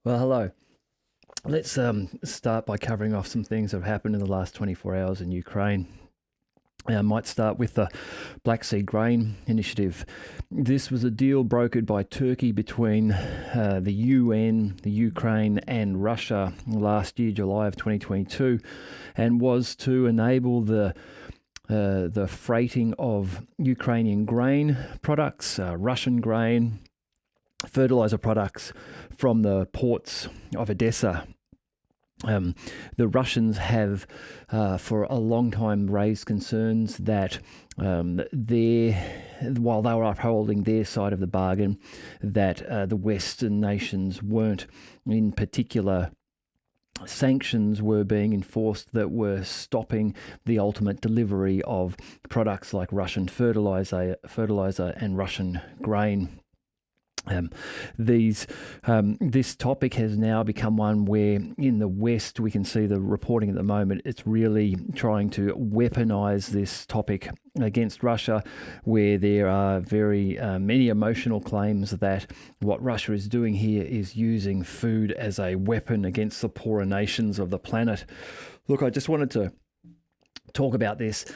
Well, hello. Let's start by covering off some things that have happened in the last 24 hours in Ukraine. I might start with the Black Sea Grain Initiative. This was a deal brokered by Turkey between the UN, the Ukraine, and Russia last year, July of 2022, and was to enable the freighting of Ukrainian grain products, Russian grain, fertiliser products from the ports of Odessa. The Russians have, for a long time, raised concerns that while they were upholding their side of the bargain, that the Western nations weren't, in particular, sanctions were being enforced that were stopping the ultimate delivery of products like Russian fertilizer and Russian grain. This topic has now become one where in the West we can see the reporting at the moment. It's really trying to weaponize this topic against Russia, where there are very many emotional claims that what Russia is doing here is using food as a weapon against the poorer nations of the planet. Look, I just wanted to talk about this.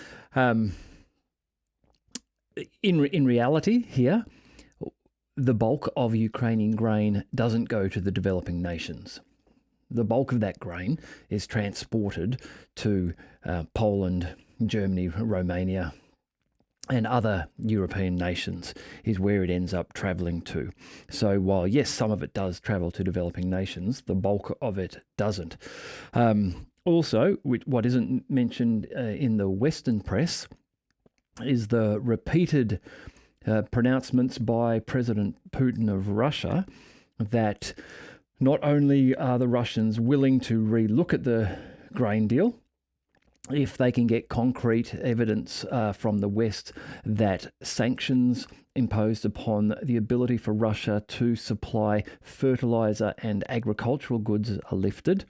In reality here, the bulk of Ukrainian grain doesn't go to the developing nations. The bulk of that grain is transported to Poland, Germany, Romania, and other European nations is where it ends up travelling to. So while, yes, some of it does travel to developing nations, the bulk of it doesn't. Also, what isn't mentioned in the Western press is the repeated pronouncements by President Putin of Russia that not only are the Russians willing to relook at the grain deal if they can get concrete evidence from the West that sanctions imposed upon the ability for Russia to supply fertilizer and agricultural goods are lifted,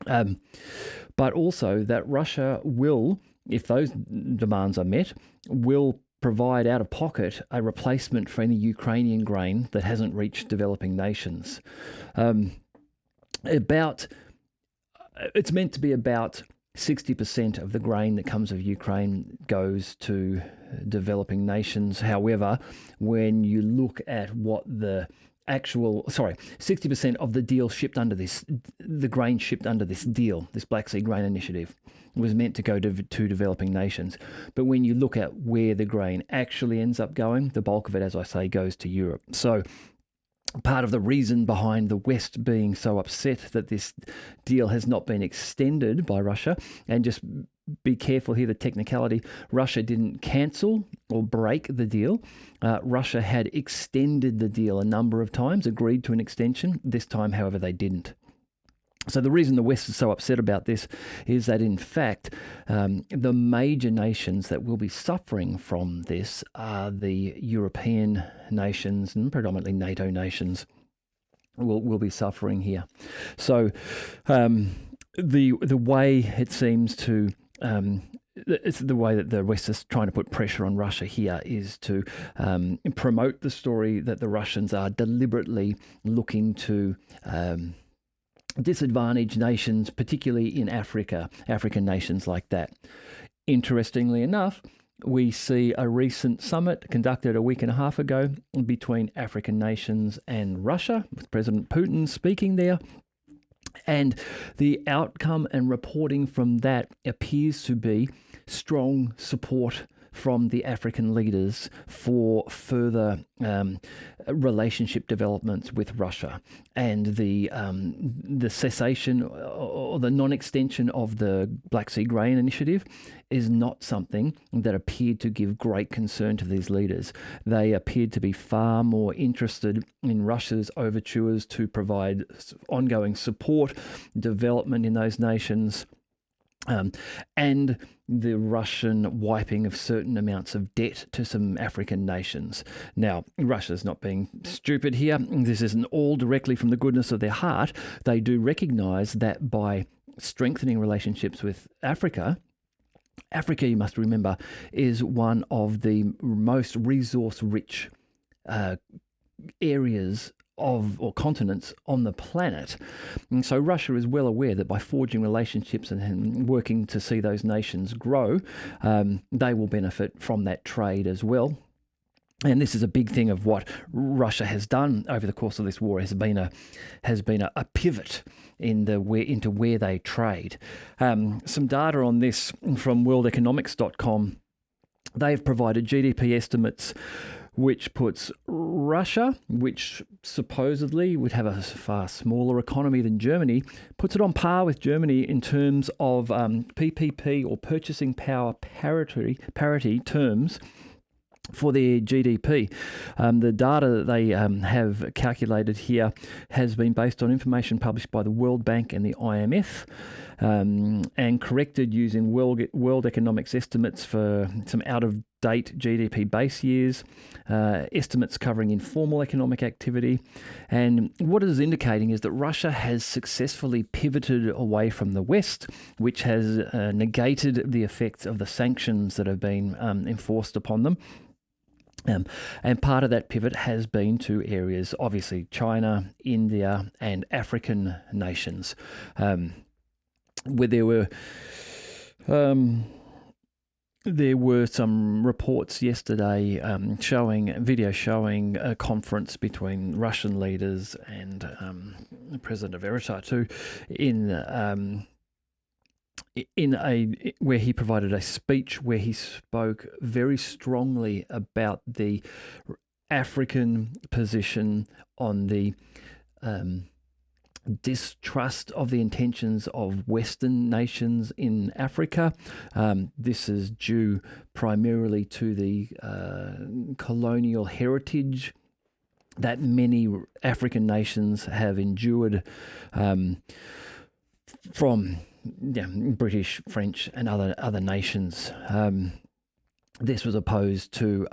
but also that Russia will, if those demands are met, will provide out of pocket a replacement for any Ukrainian grain that hasn't reached developing nations. It's meant to be about 60% of the grain that comes of Ukraine goes to developing nations. However, when you look at what the 60% of the deal shipped under the grain shipped under this deal, this Black Sea Grain Initiative, was meant to go to developing nations. But when you look at where the grain actually ends up going, the bulk of it, as I say, goes to Europe. So part of the reason behind the West being so upset that this deal has not been extended by Russia, and just be careful here, the technicality, Russia didn't cancel or break the deal. Russia had extended the deal a number of times, agreed to an extension. This time, however, they didn't. So the reason the West is so upset about this is that, in fact, the major nations that will be suffering from this are the European nations and predominantly NATO nations will be suffering here. So the way it seems to it's the way that the West is trying to put pressure on Russia here is to promote the story that the Russians are deliberately looking to disadvantaged nations, particularly in Africa, African nations like that. Interestingly enough, we see a recent summit conducted a week and a half ago between African nations and Russia, with President Putin speaking there. And the outcome and reporting from that appears to be strong support from the African leaders for further relationship developments with Russia, and the cessation or the non-extension of the Black Sea Grain Initiative is not something that appeared to give great concern to these leaders. They appeared to be far more interested in Russia's overtures to provide ongoing support, development in those nations, and the Russian wiping of certain amounts of debt to some African nations. Now, Russia's not being stupid here. This isn't all directly from the goodness of their heart. They do recognize that by strengthening relationships with Africa, you must remember, is one of the most resource-rich areas or continents on the planet. And so Russia is well aware that by forging relationships and working to see those nations grow, they will benefit from that trade as well. And this is a big thing of what Russia has done over the course of this war, has been a pivot into where they trade. Some data on this from worldeconomics.com. They've provided GDP estimates which puts Russia, which supposedly would have a far smaller economy than Germany, puts it on par with Germany in terms of PPP or purchasing power parity terms for their GDP. The data that they have calculated here has been based on information published by the World Bank and the IMF, and corrected using World Economics estimates for some out-of-date GDP base years, estimates covering informal economic activity. And what it is indicating is that Russia has successfully pivoted away from the West, which has negated the effects of the sanctions that have been enforced upon them. And part of that pivot has been to areas, obviously China, India, and African nations, where there were some reports yesterday showing a conference between Russian leaders and the president of Eritrea too, where he provided a speech where he spoke very strongly about the African position on the distrust of the intentions of Western nations in Africa. This is due primarily to the colonial heritage that many African nations have endured from British, French, and other nations. This was opposed to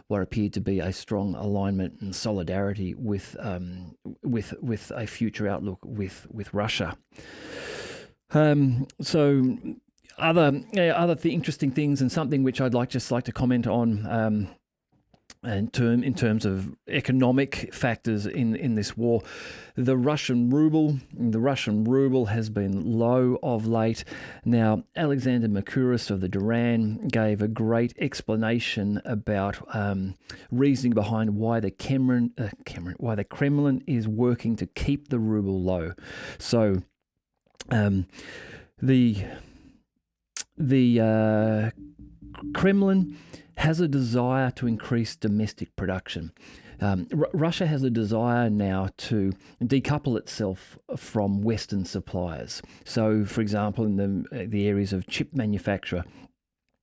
what appeared to be a strong alignment and solidarity with a future outlook with Russia. So other interesting things, and something which I'd like to comment on. In terms of economic factors in this war, the Russian ruble has been low of late. Now, Alexander Mercouris of the Duran gave a great explanation about reasoning behind why the Kremlin is working to keep the ruble low. So, the Kremlin has a desire to increase domestic production. Russia has a desire now to decouple itself from Western suppliers. So, for example, in the areas of chip manufacture,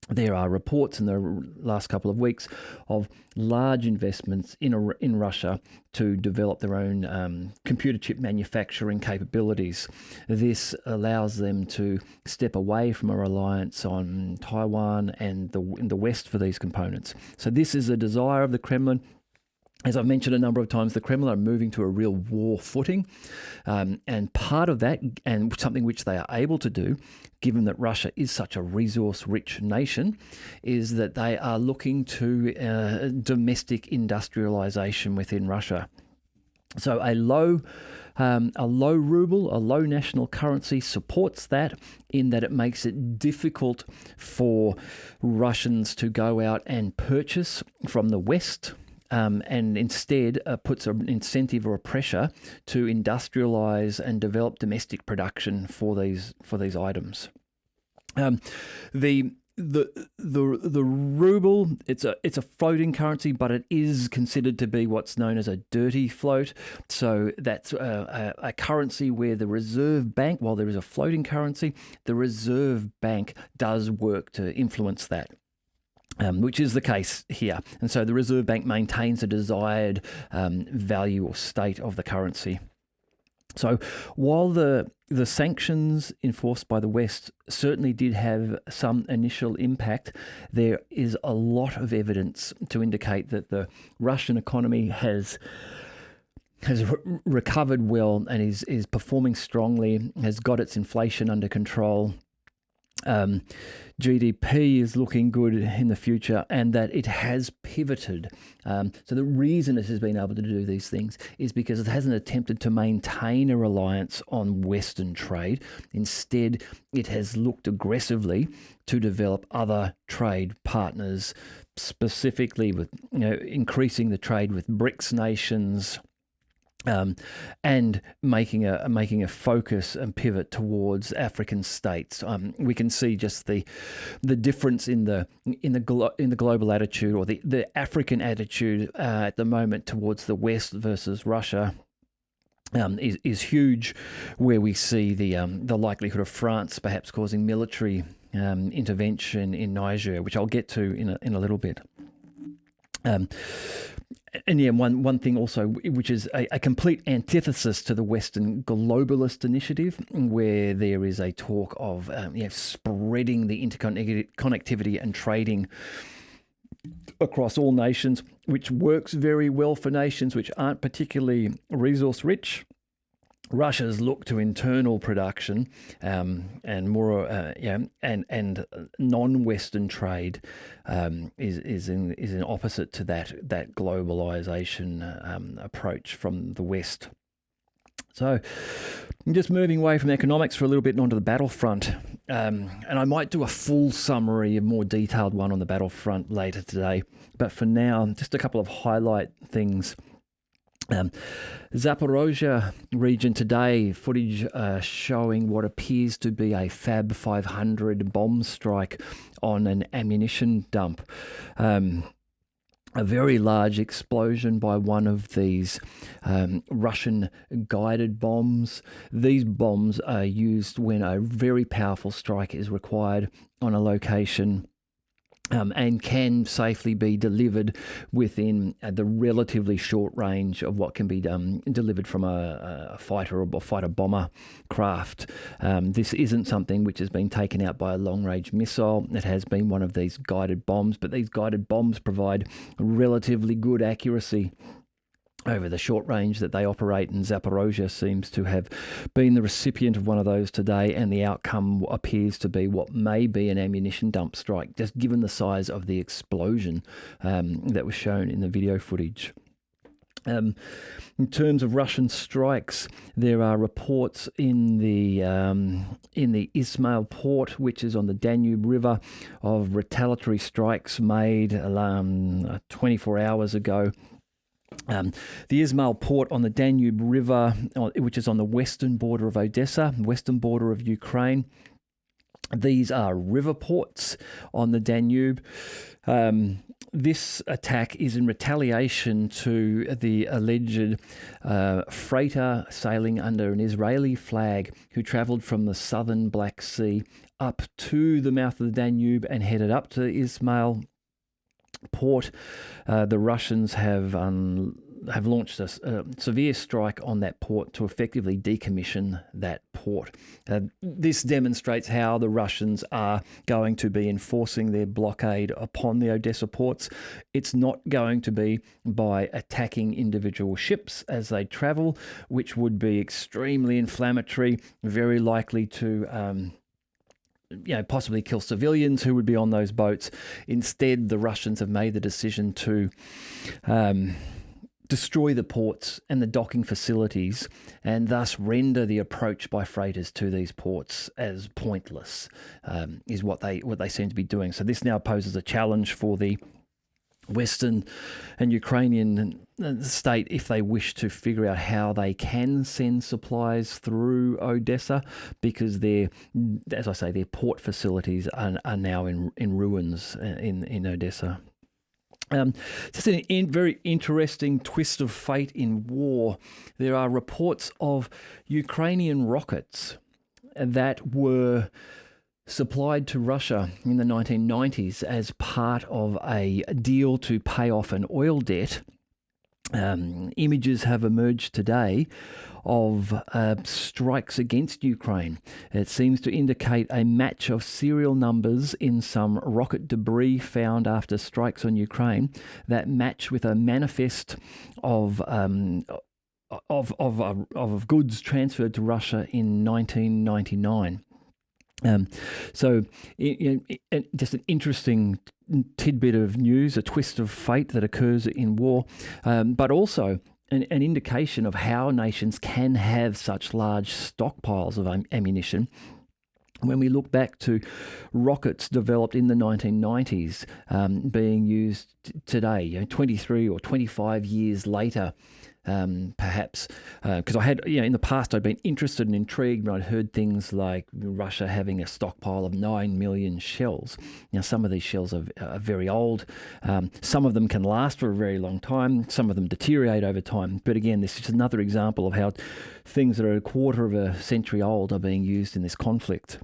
there are reports in the last couple of weeks of large investments in Russia to develop their own computer chip manufacturing capabilities. This allows them to step away from a reliance on Taiwan and the West for these components. So this is a desire of the Kremlin. As I've mentioned a number of times, the Kremlin are moving to a real war footing. And part of that, and something which they are able to do, given that Russia is such a resource-rich nation, is that they are looking to domestic industrialization within Russia. So a low ruble, a low national currency supports that, in that it makes it difficult for Russians to go out and purchase from the West. And instead puts an incentive or a pressure to industrialize and develop domestic production for these items. The ruble, it's a floating currency, but it is considered to be what's known as a dirty float. So that's a currency where the Reserve Bank, while there is a floating currency, the Reserve Bank does work to influence that. Which is the case here. And so the Reserve Bank maintains a desired value or state of the currency. So while the sanctions enforced by the West certainly did have some initial impact, there is a lot of evidence to indicate that the Russian economy has recovered well and is performing strongly, has got its inflation under control. GDP is looking good in the future, and that it has pivoted. So the reason it has been able to do these things is because it hasn't attempted to maintain a reliance on Western trade. Instead, it has looked aggressively to develop other trade partners, specifically with increasing the trade with BRICS nations. And making a focus and pivot towards African states. We can see just the difference in the global attitude, or the African attitude at the moment towards the West versus Russia. Is huge, where we see the likelihood of France perhaps causing military intervention in Niger, which I'll get to in a little bit. And yeah, one thing also, which is a complete antithesis to the Western globalist initiative, where there is a talk of spreading the interconnectivity and trading across all nations, which works very well for nations which aren't particularly resource rich. Russia's look to internal production and more and non-Western trade is in opposite to that globalization approach from the West. So just moving away from economics for a little bit and onto the battlefront. And I might do a full summary, a more detailed one on the battlefront later today. But for now, just a couple of highlight things. Zaporozhye region today, footage showing what appears to be a Fab 500 bomb strike on an ammunition dump. A very large explosion by one of these Russian guided bombs. These bombs are used when a very powerful strike is required on a location. And can safely be delivered within the relatively short range of what can be delivered from a fighter or fighter bomber craft. This isn't something which has been taken out by a long-range missile. It has been one of these guided bombs, but these guided bombs provide relatively good accuracy over the short range that they operate, and Zaporozhye seems to have been the recipient of one of those today, and the outcome appears to be what may be an ammunition dump strike, just given the size of the explosion that was shown in the video footage. In terms of Russian strikes, there are reports in the Ismail port, which is on the Danube River, of retaliatory strikes made 24 hours ago. The Ismail port on the Danube River, which is on the western border of Odessa, western border of Ukraine. These are river ports on the Danube. This attack is in retaliation to the alleged freighter sailing under an Israeli flag who travelled from the southern Black Sea up to the mouth of the Danube and headed up to Ismail port. The Russians have launched a severe strike on that port to effectively decommission that port. This demonstrates how the Russians are going to be enforcing their blockade upon the Odessa ports. It's not going to be by attacking individual ships as they travel, which would be extremely inflammatory, very likely to possibly kill civilians who would be on those boats. Instead, the Russians have made the decision to destroy the ports and the docking facilities, and thus render the approach by freighters to these ports as pointless, is what they seem to be doing. So this now poses a challenge for the Western and Ukrainian state if they wish to figure out how they can send supplies through Odessa, because their port facilities are now in ruins in Odessa. Just a very interesting twist of fate in war. There are reports of Ukrainian rockets that were supplied to Russia in the 1990s as part of a deal to pay off an oil debt. Images have emerged today of strikes against Ukraine. It seems to indicate a match of serial numbers in some rocket debris found after strikes on Ukraine that match with a manifest of goods transferred to Russia in 1999. Um, so, just an interesting tidbit of news, a twist of fate that occurs in war, but also an indication of how nations can have such large stockpiles of ammunition. When we look back to rockets developed in the 1990s being used today, 23 or 25 years later, perhaps, because I had, in the past I'd been interested and intrigued when I'd heard things like Russia having a stockpile of 9 million shells. Now, some of these shells are very old. Some of them can last for a very long time. Some of them deteriorate over time. But again, this is another example of how things that are a quarter of a century old are being used in this conflict.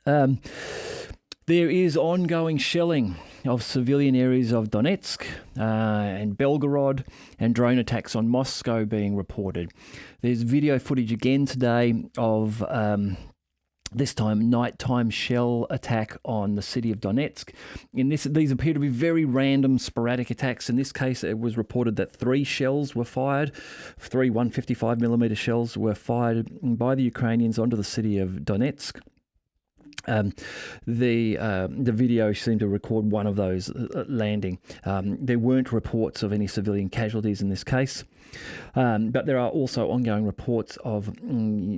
There is ongoing shelling of civilian areas of Donetsk and Belgorod, and drone attacks on Moscow being reported. There's video footage again today of this time nighttime shell attack on the city of Donetsk. These appear to be very random, sporadic attacks. In this case, it was reported that 3 shells were fired. 3 155mm shells were fired by the Ukrainians onto the city of Donetsk. The video seemed to record one of those landing. There weren't reports of any civilian casualties in this case, but there are also ongoing reports of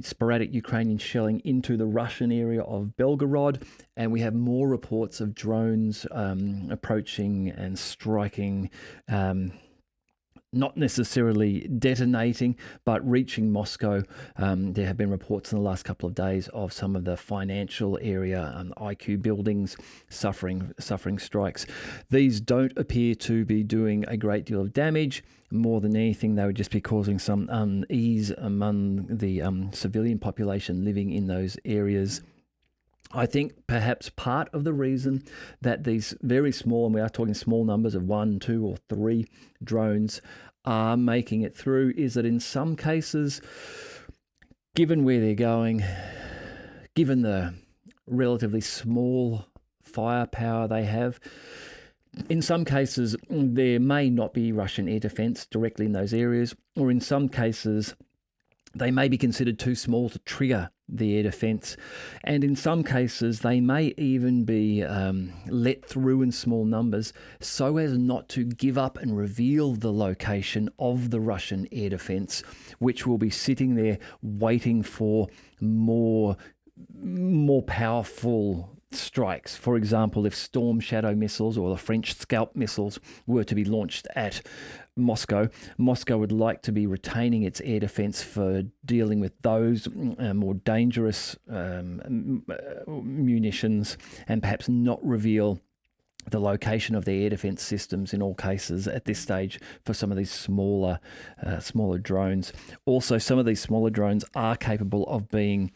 sporadic Ukrainian shelling into the Russian area of Belgorod, and we have more reports of drones approaching and striking, not necessarily detonating, but reaching Moscow. There have been reports in the last couple of days of some of the financial area, IQ buildings suffering strikes. These don't appear to be doing a great deal of damage. More than anything, they would just be causing some unease among the civilian population living in those areas. I think perhaps part of the reason that these very small, and we are talking small numbers of 1, 2, or 3 drones are making it through, is that in some cases, given where they're going, given the relatively small firepower they have, in some cases there may not be Russian air defense directly in those areas, or in some cases they may be considered too small to trigger the air defence, and in some cases they may even be let through in small numbers so as not to give up and reveal the location of the Russian air defence, which will be sitting there waiting for more powerful strikes. For example, if Storm Shadow missiles or the French Scalp missiles were to be launched at Moscow would like to be retaining its air defense for dealing with those more dangerous munitions, and perhaps not reveal the location of the air defense systems in all cases at this stage for some of these smaller drones. Also, some of these smaller drones are capable of being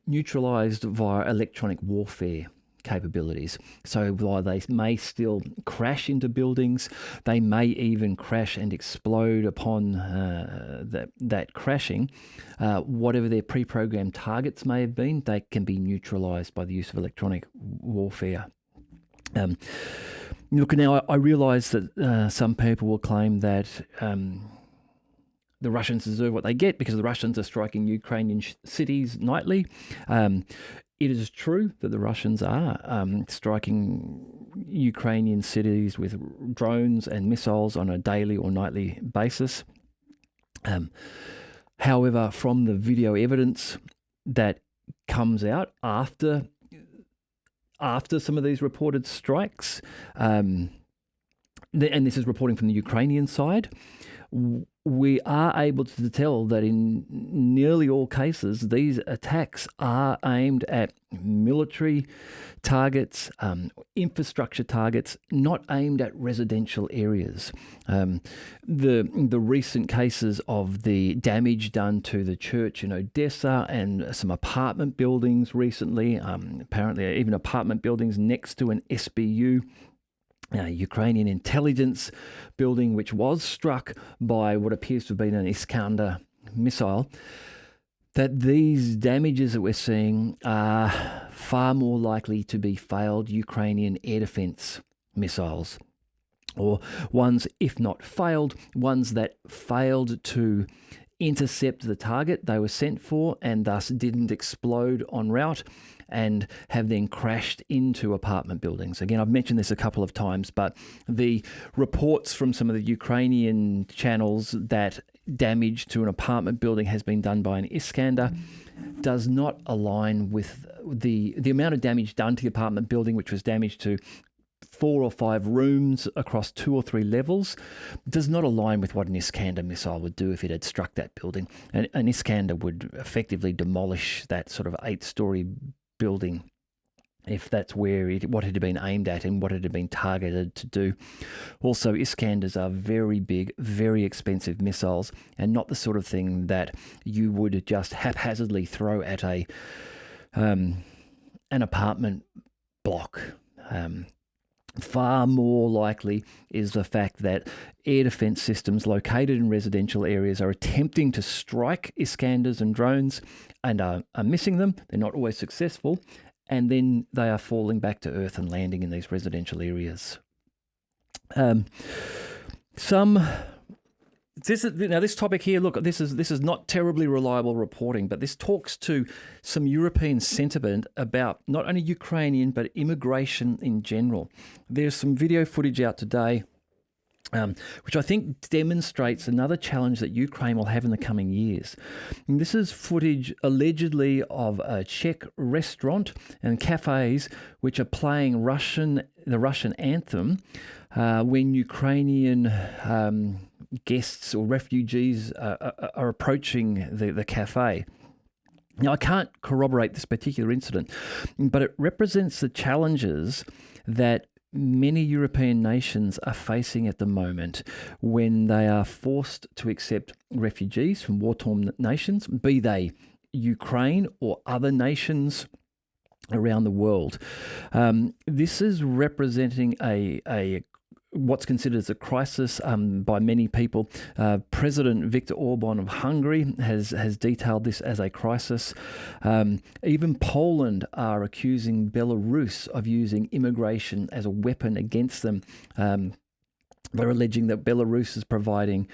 neutralized via electronic warfare capabilities. So while they may still crash into buildings, they may even crash and explode upon that crashing. Whatever their pre-programmed targets may have been, they can be neutralized by the use of electronic warfare. Look, now I realize that some people will claim that the Russians deserve what they get because the Russians are striking Ukrainian cities nightly. It is true that the Russians are striking Ukrainian cities with drones and missiles on a daily or nightly basis. However, from the video evidence that comes out after some of these reported strikes, and this is reporting from the Ukrainian side, we are able to tell that in nearly all cases, these attacks are aimed at military targets, infrastructure targets, not aimed at residential areas. The recent cases of the damage done to the church in Odessa and some apartment buildings recently, apparently even apartment buildings next to an SBU, Ukrainian intelligence building, which was struck by what appears to have been an Iskander missile, that these damages that we're seeing are far more likely to be failed Ukrainian air defense missiles, or ones, if not failed, ones that failed to intercept the target they were sent for and thus didn't explode en route and have then crashed into apartment buildings. Again, I've mentioned this a couple of times, but the reports from some of the Ukrainian channels that damage to an apartment building has been done by an Iskander does not align with the amount of damage done to the apartment building, which was damage to 4 or 5 rooms across 2 or 3 levels, does not align with what an Iskander missile would do if it had struck that building. An Iskander would effectively demolish that sort of 8-story building if that's what it had been aimed at and what it had been targeted to do. Also, Iskanders are very big, very expensive missiles, and not the sort of thing that you would just haphazardly throw at an apartment block. Far more likely is the fact that air defense systems located in residential areas are attempting to strike Iskanders and drones and are missing them. They're not always successful. And then they are falling back to earth and landing in these residential areas. This topic here, look, this is not terribly reliable reporting, but this talks to some European sentiment about not only Ukrainian, but immigration in general. There's some video footage out today, which I think demonstrates another challenge that Ukraine will have in the coming years. And this is footage allegedly of a Czech restaurant and cafes which are playing the Russian anthem when Ukrainian guests or refugees are approaching the cafe. Now, I can't corroborate this particular incident, but it represents the challenges that many European nations are facing at the moment when they are forced to accept refugees from war-torn nations, be they Ukraine or other nations around the world. This is representing a what's considered as a crisis by many people. President Viktor Orban of Hungary has detailed this as a crisis. Even Poland are accusing Belarus of using immigration as a weapon against them. They're alleging that Belarus is providing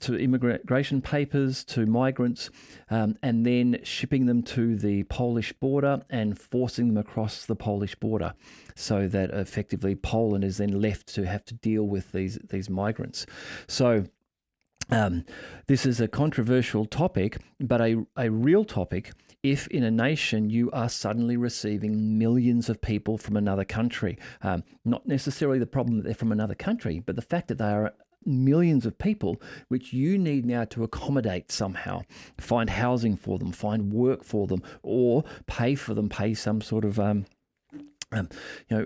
immigration papers to migrants and then shipping them to the Polish border and forcing them across the Polish border, so that effectively Poland is then left to have to deal with these migrants. So this is a controversial topic, but a real topic if in a nation you are suddenly receiving millions of people from another country. Not necessarily the problem that they're from another country, but the fact that they are millions of people which you need now to accommodate somehow, find housing for them, find work for them, or pay for them, pay some sort of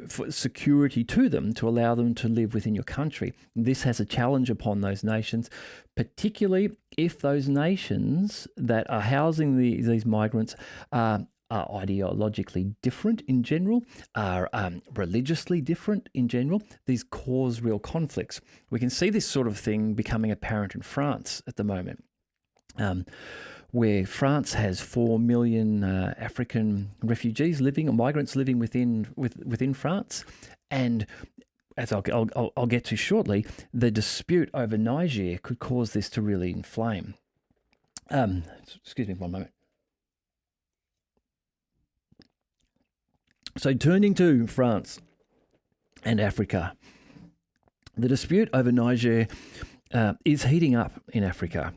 for security to them to allow them to live within your country. This has a challenge upon those nations, particularly if those nations that are housing these migrants are ideologically different in general, are religiously different in general. These cause real conflicts. We can see this sort of thing becoming apparent in France at the moment, where France has 4 million African refugees migrants living within France, and as I'll get to shortly, the dispute over Niger could cause this to really inflame. Excuse me one moment. So turning to France and Africa, the dispute over Niger is heating up in Africa.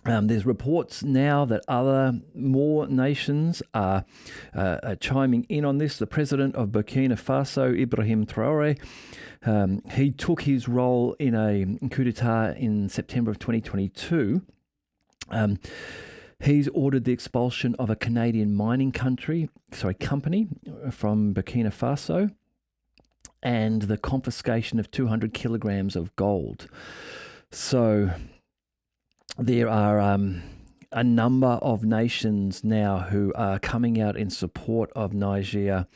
There's reports now that more nations are chiming in on this. The president of Burkina Faso, Ibrahim Traore, he took his role in a coup d'etat in September of 2022. He's ordered the expulsion of a Canadian mining company from Burkina Faso and the confiscation of 200 kilograms of gold. So there are a number of nations now who are coming out in support of Niger,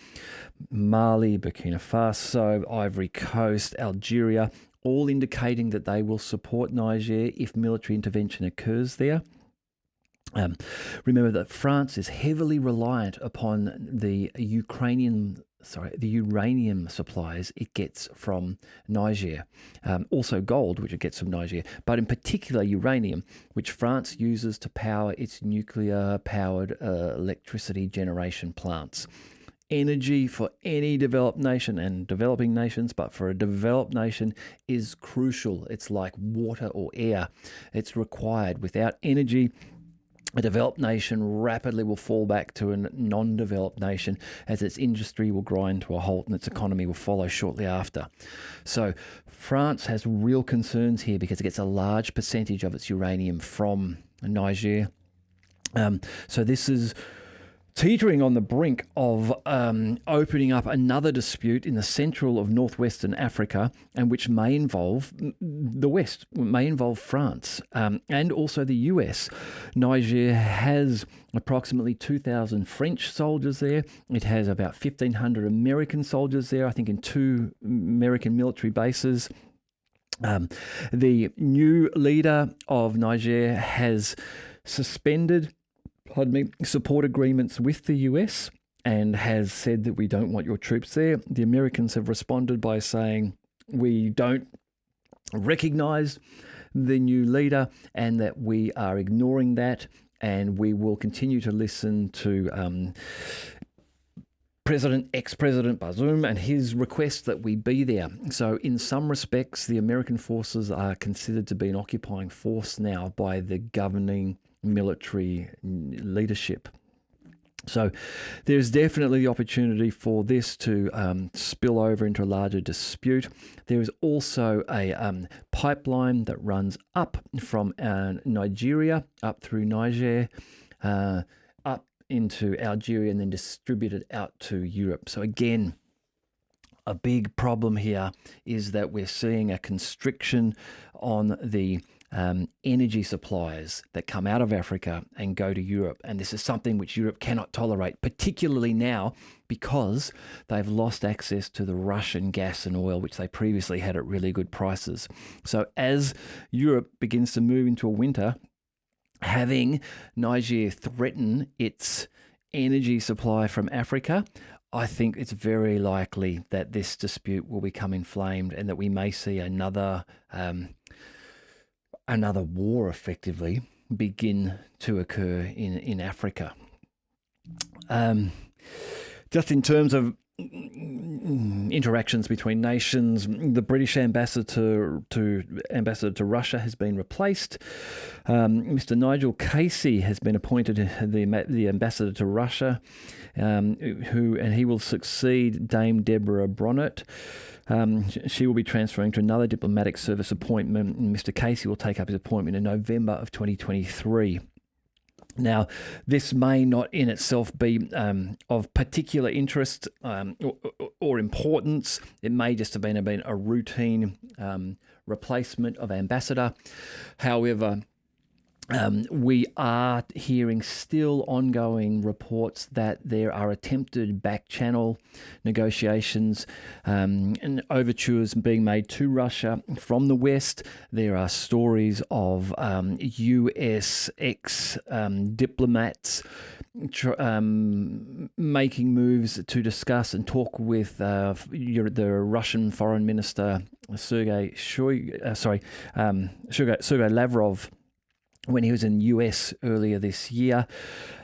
Mali, Burkina Faso, Ivory Coast, Algeria, all indicating that they will support Niger if military intervention occurs there. Remember that France is heavily reliant upon the Ukrainian the uranium supplies it gets from Niger. Also gold, which it gets from Niger, but in particular uranium, which France uses to power its nuclear-powered electricity generation plants. Energy for any developed nation and developing nations, but for a developed nation is crucial. It's like water or air. It's required. Without energy, a developed nation rapidly will fall back to a non-developed nation as its industry will grind to a halt and its economy will follow shortly after. So France has real concerns here because it gets a large percentage of its uranium from Niger. So this is teetering on the brink of opening up another dispute in the central of northwestern Africa, and which may involve the West, may involve France, and also the US. Niger has approximately 2,000 French soldiers there. It has about 1,500 American soldiers there, I think in 2 American military bases. The new leader of Niger has suspended support agreements with the US and has said that we don't want your troops there. The Americans have responded by saying we don't recognize the new leader and that we are ignoring that, and we will continue to listen to ex-President Bazoum and his request that we be there. So in some respects, the American forces are considered to be an occupying force now by the governing military leadership. So there's definitely the opportunity for this to spill over into a larger dispute. There is also a pipeline that runs up from Nigeria, up through Niger, up into Algeria, and then distributed out to Europe. So again, a big problem here is that we're seeing a constriction on the energy supplies that come out of Africa and go to Europe. And this is something which Europe cannot tolerate, particularly now because they've lost access to the Russian gas and oil, which they previously had at really good prices. So as Europe begins to move into a winter, having Niger threaten its energy supply from Africa, I think it's very likely that this dispute will become inflamed and that we may see another war effectively begin to occur in Africa. Just in terms of interactions between nations, the British ambassador to Russia has been replaced. Mr. Nigel Casey has been appointed the ambassador to Russia, and he will succeed Dame Deborah Bronert. She will be transferring to another diplomatic service appointment, and Mr. Casey will take up his appointment in November of 2023. Now, this may not in itself be of particular interest or importance. It may just have been a routine replacement of ambassador. However, we are hearing still ongoing reports that there are attempted back-channel negotiations and overtures being made to Russia from the West. There are stories of US ex-diplomats making moves to discuss and talk with the Russian Foreign Minister Sergei Lavrov when he was in the US earlier this year.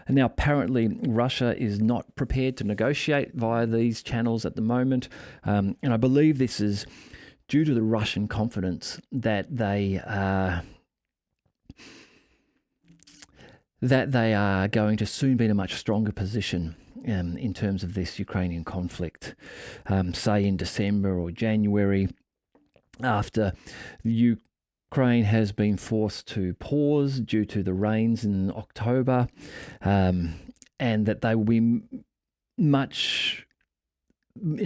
And now apparently Russia is not prepared to negotiate via these channels at the moment. And I believe this is due to the Russian confidence that they are going to soon be in a much stronger position in terms of this Ukrainian conflict, say in December or January, after Ukraine has been forced to pause due to the rains in October, and that they will be in a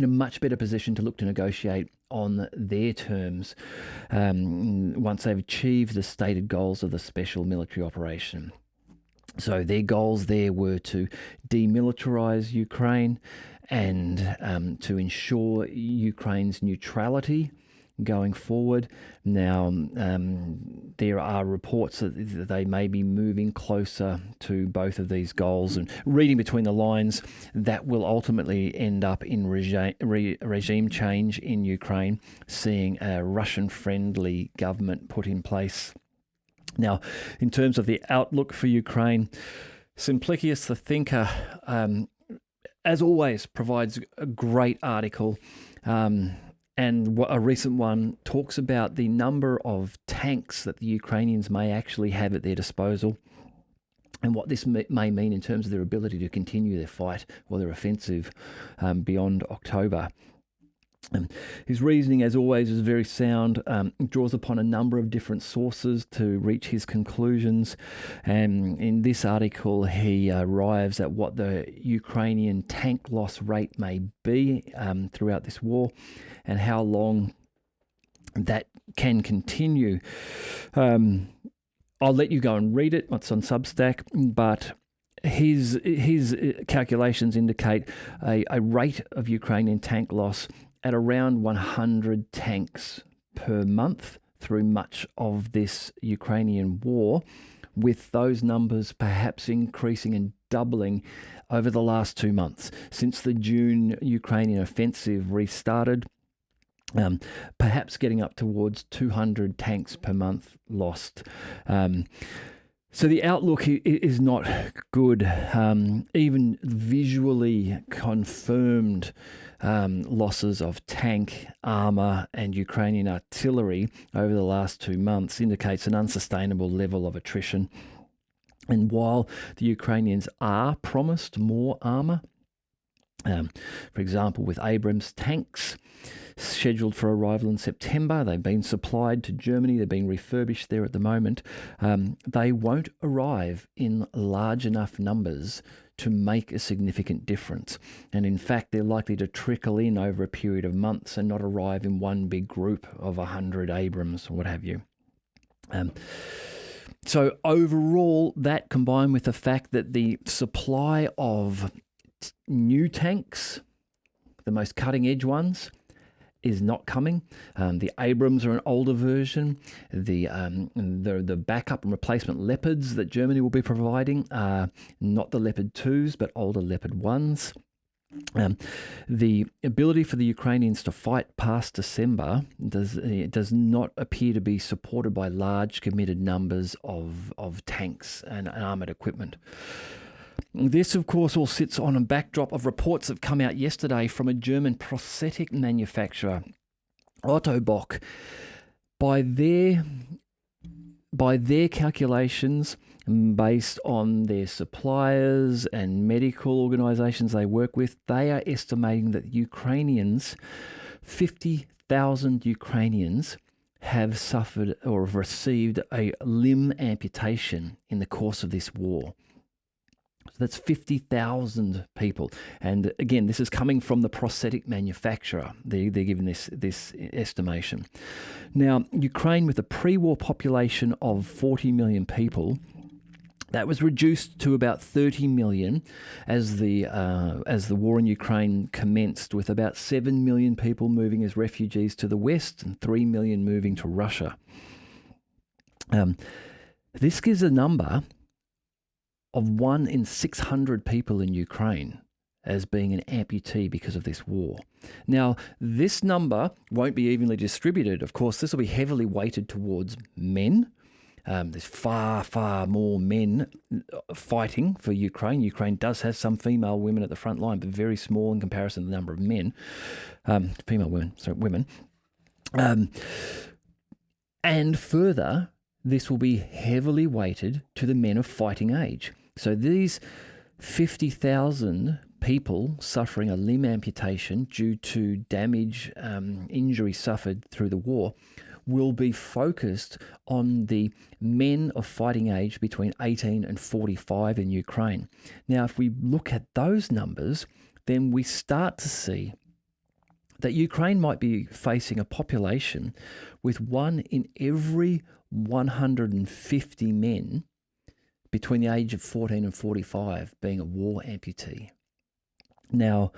much better position to look to negotiate on their terms once they've achieved the stated goals of the special military operation. So their goals there were to demilitarize Ukraine and to ensure Ukraine's neutrality going forward. Now, there are reports that they may be moving closer to both of these goals, and reading between the lines, that will ultimately end up in regime change in Ukraine, seeing a Russian-friendly government put in place. Now, in terms of the outlook for Ukraine, Simplicius the Thinker, as always, provides a great article, and a recent one talks about the number of tanks that the Ukrainians may actually have at their disposal, and what this may mean in terms of their ability to continue their fight or their offensive beyond October. His reasoning, as always, is very sound, draws upon a number of different sources to reach his conclusions. And in this article, he arrives at what the Ukrainian tank loss rate may be throughout this war and how long that can continue. I'll let you go and read it. It's on Substack, but his calculations indicate a rate of Ukrainian tank loss at around 100 tanks per month through much of this Ukrainian war, with those numbers perhaps increasing and doubling over the last 2 months. Since the June Ukrainian offensive restarted, perhaps getting up towards 200 tanks per month lost. So the outlook is not good. Even visually confirmed losses of tank, armour and Ukrainian artillery over the last 2 months indicates an unsustainable level of attrition. And while the Ukrainians are promised more armour, for example, with Abrams tanks scheduled for arrival in September, they've been supplied to Germany, they're being refurbished there at the moment, they won't arrive in large enough numbers to make a significant difference. And in fact, they're likely to trickle in over a period of months and not arrive in one big group of 100 Abrams or what have you. So overall, that combined with the fact that the supply of new tanks, the most cutting edge ones, is not coming. The Abrams are an older version. The backup and replacement Leopards that Germany will be providing are not the Leopard 2s, but older Leopard 1s. The ability for the Ukrainians to fight past December does not appear to be supported by large committed numbers of tanks and armoured equipment. This, of course, all sits on a backdrop of reports that have come out yesterday from a German prosthetic manufacturer, Otto Bock. By their calculations, based on their suppliers and medical organisations they work with, they are estimating that 50,000 Ukrainians have suffered or have received a limb amputation in the course of this war. So that's 50,000 people. And again, this is coming from the prosthetic manufacturer. They're giving this estimation. Now, Ukraine, with a pre-war population of 40 million people, that was reduced to about 30 million as the war in Ukraine commenced, with about 7 million people moving as refugees to the west and 3 million moving to Russia. This gives a number of 1 in 600 people in Ukraine as being an amputee because of this war. Now, this number won't be evenly distributed. Of course, this will be heavily weighted towards men. There's far, far more men fighting for Ukraine. Ukraine does have some female women at the front line, but very small in comparison to the number of men. Women. And further, this will be heavily weighted to the men of fighting age. So these 50,000 people suffering a limb amputation due to damage, injury suffered through the war, will be focused on the men of fighting age between 18 and 45 in Ukraine. Now, if we look at those numbers, then we start to see that Ukraine might be facing a population with 1 in every 150 men between the age of 14 and 45 being a war amputee. Now,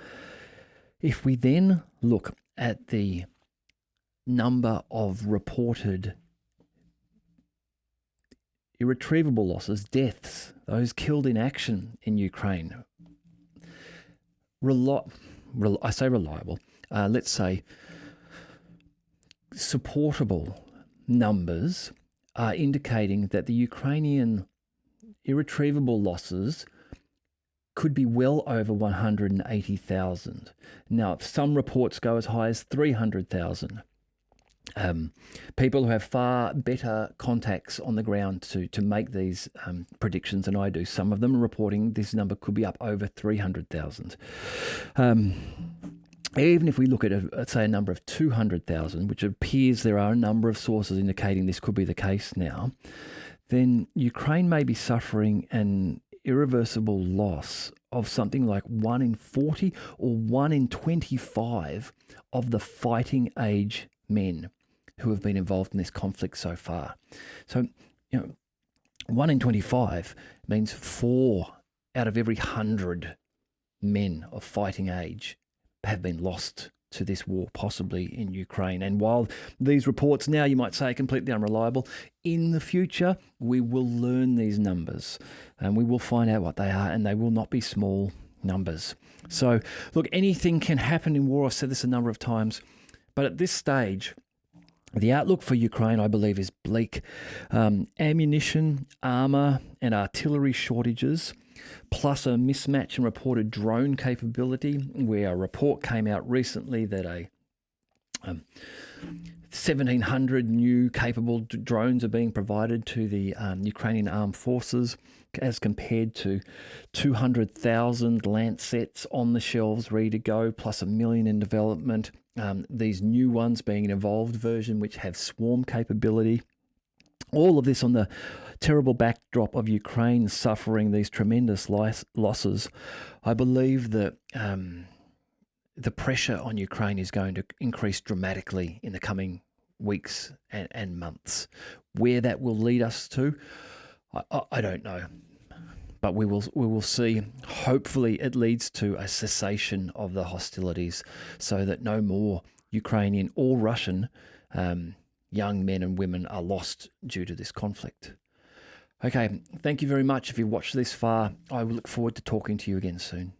if we then look at the number of reported irretrievable losses, deaths, those killed in action in Ukraine, I say reliable, let's say supportable numbers are indicating that the Ukrainian irretrievable losses could be well over 180,000. Now, some reports go as high as 300,000. People who have far better contacts on the ground to make these predictions than I do, some of them are reporting this number could be up over 300,000. Even if we look at, let's say, a number of 200,000, which appears there are a number of sources indicating this could be the case now, then Ukraine may be suffering an irreversible loss of something like 1 in 40 or 1 in 25 of the fighting age men who have been involved in this conflict so far. So, 1 in 25 means 4 out of every 100 men of fighting age have been lost to this war, possibly in Ukraine. And while these reports now, you might say, are completely unreliable, in the future, we will learn these numbers and we will find out what they are, and they will not be small numbers. So, look, anything can happen in war. I've said this a number of times, but at this stage, the outlook for Ukraine, I believe, is bleak. Ammunition, armour and artillery shortages, plus a mismatch in reported drone capability, where a report came out recently that 1,700 new capable drones are being provided to the Ukrainian armed forces, as compared to 200,000 Lancets on the shelves ready to go, plus 1 million in development. These new ones being an evolved version which have swarm capability. All of this on the terrible backdrop of Ukraine suffering these tremendous losses. I believe that the pressure on Ukraine is going to increase dramatically in the coming weeks and months. Where that will lead us to, I don't know. But we will see. Hopefully it leads to a cessation of the hostilities so that no more Ukrainian or Russian young men and women are lost due to this conflict. Okay, thank you very much if you've watched this far. I will look forward to talking to you again soon.